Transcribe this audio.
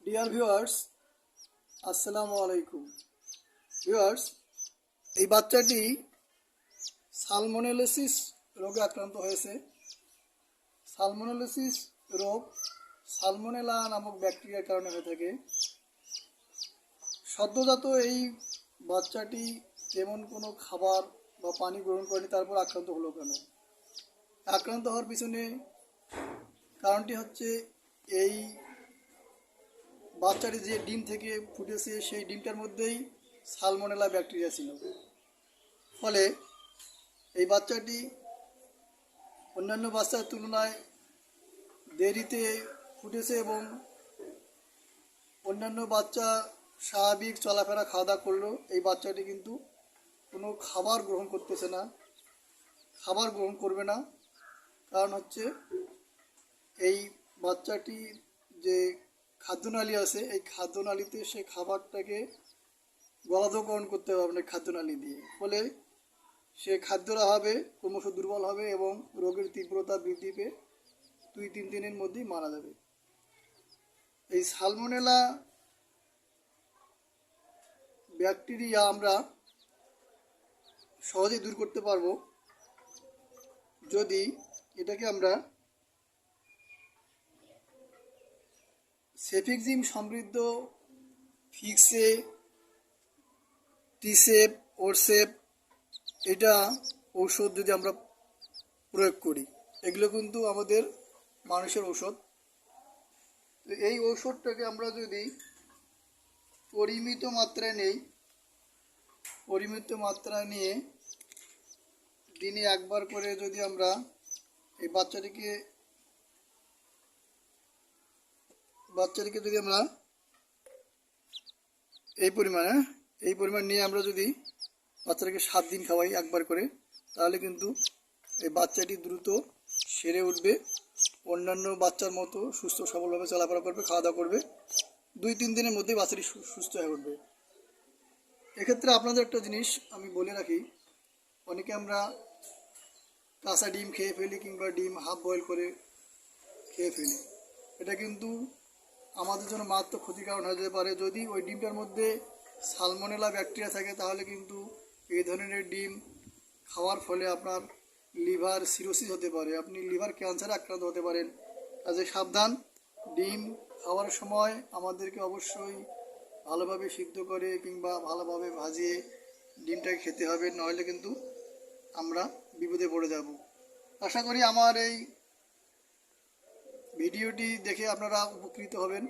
Dear viewers, আসসালামু আলাইকুম। Viewers, এই বাচ্চাটি সালমোনেলোসিস রোগে আক্রান্ত হয়েছে। সালমোনেলোসিস রোগ সালমোনেলা নামক ব্যাকটেরিয়ার কারণে হয়ে থাকে। সদ্যজাত এই বাচ্চাটি তেমন কোনো খাবার বা পানি গ্রহণ করেনি, তারপর আক্রান্ত হলো কেন? আক্রান্ত হওয়ার পিছনে কারণটি হচ্ছে এই বাচ্চাটি যে ডিম থেকে ফুটেছে সেই ডিমটার মধ্যেই সালমোনেলা ব্যাকটেরিয়া ছিল। ফলে এই বাচ্চাটি অন্যান্য বাচ্চার তুলনায় দেরিতে ফুটেছে এবং অন্যান্য বাচ্চা স্বাভাবিক চলাফেরা খাওয়া দাওয়া করলেও এই বাচ্চাটি কিন্তু কোনো খাবার গ্রহণ করতেছে না, খাবার গ্রহণ করবে না। কারণ হচ্ছে এই বাচ্চাটির যে খাদ্যনালী আছে, এই খাদ্যনালীতে সে খাবারটাকে গলাধঃকরণ করতে পারবে না খাদ্যনালী দিয়ে। ফলে সে খাদ্যের অভাবে ক্রমশ দুর্বল হবে এবং রোগের তীব্রতা বৃদ্ধি পেয়ে 2-3 দিনের মধ্যেই মারা যাবে। এই সালমোনেলা ব্যাকটেরিয়া আমরা সহজেই দূর করতে পারবো যদি এটাকে আমরা সেফিক্সিম সমৃদ্ধ ফিক্সে, টিসেপ, ওরসেপ এটা ঔষধ যদি আমরা প্রয়োগ করি, এগুলো কিন্তু আমাদের মানুষের ঔষধ। তো এই ঔষধটাকে আমরা যদি পরিমিত মাত্রায় নেই, পরিমিত মাত্রায় নিয়ে দিনে একবার করে যদি আমরা এই বাচ্চাটিকে যদি আমরা এই পরিমাণ নিয়ে আমরা যদি বাচ্চাটাকে 7 দিন খাওয়াই একবার করে, তাহলে কিন্তু এই বাচ্চাটি দ্রুত সেরে উঠবে, অন্যান্য বাচ্চার মতো সুস্থ সবলভাবে চলাফেরা করবে, খাওয়া দাওয়া করবে। 2-3 দিনের মধ্যেই বাচ্চাটি সুস্থ হয়ে উঠবে। এক্ষেত্রে আপনাদের একটা জিনিস আমি বলে রাখি, অনেকে আমরা কাঁচা ডিম খেয়ে ফেলি কিংবা ডিম হাফ বয়েল করে খেয়ে ফেলি। এটা কিন্তু আমাদের জন্য মারাত্মক ক্ষতির কারণ হয়ে যেতে পারে। যদি ওই ডিমটার মধ্যে সালমোনেলা ব্যাকটেরিয়া থাকে, তাহলে কিন্তু এই ধরনের ডিম খাওয়ার ফলে আপনার লিভার সিরোসিস হতে পারে, আপনি লিভার ক্যান্সারে আক্রান্ত হতে পারেন। কাজে সাবধান, ডিম খাওয়ার সময় আমাদেরকে অবশ্যই ভালোভাবে সিদ্ধ করে কিংবা ভালোভাবে ভাজিয়ে ডিমটাকে খেতে হবে, নইলে কিন্তু আমরা বিপদে পড়ে যাব। আশা করি আমার এই ভিডিওটি দেখে আপনারা উপকৃত হবেন।